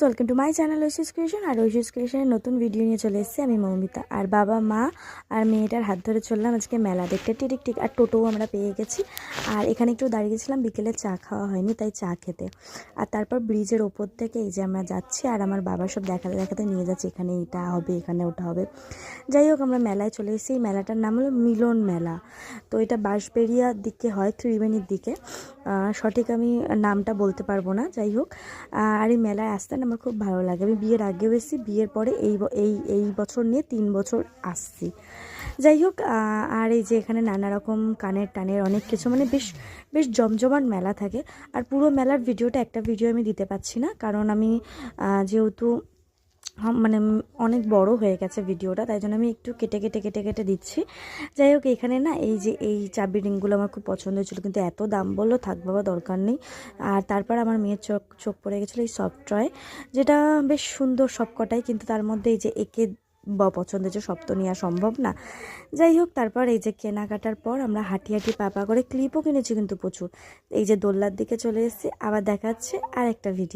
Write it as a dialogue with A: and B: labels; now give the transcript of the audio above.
A: Welcome to my channel Aishi's creation. আর ঐশীস ক্রিয়েশনের নতুন ভিডিও নিয়ে চলে এসেছি আমি মৌমিতা। আর বাবা মা আর মেয়েটার হাত ধরে চললাম আজকে মেলা দেখতে। টিক আর টোটোও আমরা পেয়ে গেছি। আর এখানে একটু দাঁড়িয়েছিলাম, বিকেলে চা খাওয়া হয়নি তাই চা খেতে। আর তারপর ব্রিজের ওপর থেকে এই যে আমরা যাচ্ছি, আর আমার বাবা সব দেখাতে দেখাতে নিয়ে যাচ্ছে, এখানে এটা হবে, এখানে ওটা হবে। যাই হোক, আমরা মেলায় চলে এসেছি। এই মেলাটার নাম হলো মিলন মেলা। তো এটা বাঁশবেড়িয়ার দিকে হয়, ত্রিবেণীর দিকে। সঠিক আমি নামটা বলতে পারবো না। যাই হোক, আর এই মেলায় আসতে আমার খুব ভালো লাগে। আমি বিয়ের আগেও এসেছি, বিয়ের পরে এই বছর নিয়ে 3 বছর আসছি। যাই হোক, আর এই যে এখানে নানা রকম কানের টানের অনেক কিছু, মানে বেশ বেশ জমজমাট মেলা থাকে। আর পুরো মেলার ভিডিওটা একটা ভিডিও আমি দিতে পারছি না, কারণ আমি যেহেতু মানে অনেক বড় হয়ে গেছে ভিডিওটা, তাই জন্য আমি একটু কেটে দিচ্ছি। যাই হোক, এখানে না এই যে এই চাবি রিংগুলো আমার খুব পছন্দ হয়েছিল, কিন্তু এত দাম বললো থাক বাবা, দরকার নেই। আর তারপর আমার মেয়ের চোখ পড়ে গেছিলো এই সফট টয়, যেটা বেশ সুন্দর সবকটাই, কিন্তু তার মধ্যে এই যে একে পছন্দ যে সব তো নেওয়া সম্ভব না। যাই হোক, তারপর এই যে কেনাকাটার পর আমরা হাঁটি পা করে ক্লিপও কিনেছি কিন্তু প্রচুর। এই যে দোলনার দিকে চলে এসেছি, আবার দেখাচ্ছে আর একটা ভিডিও।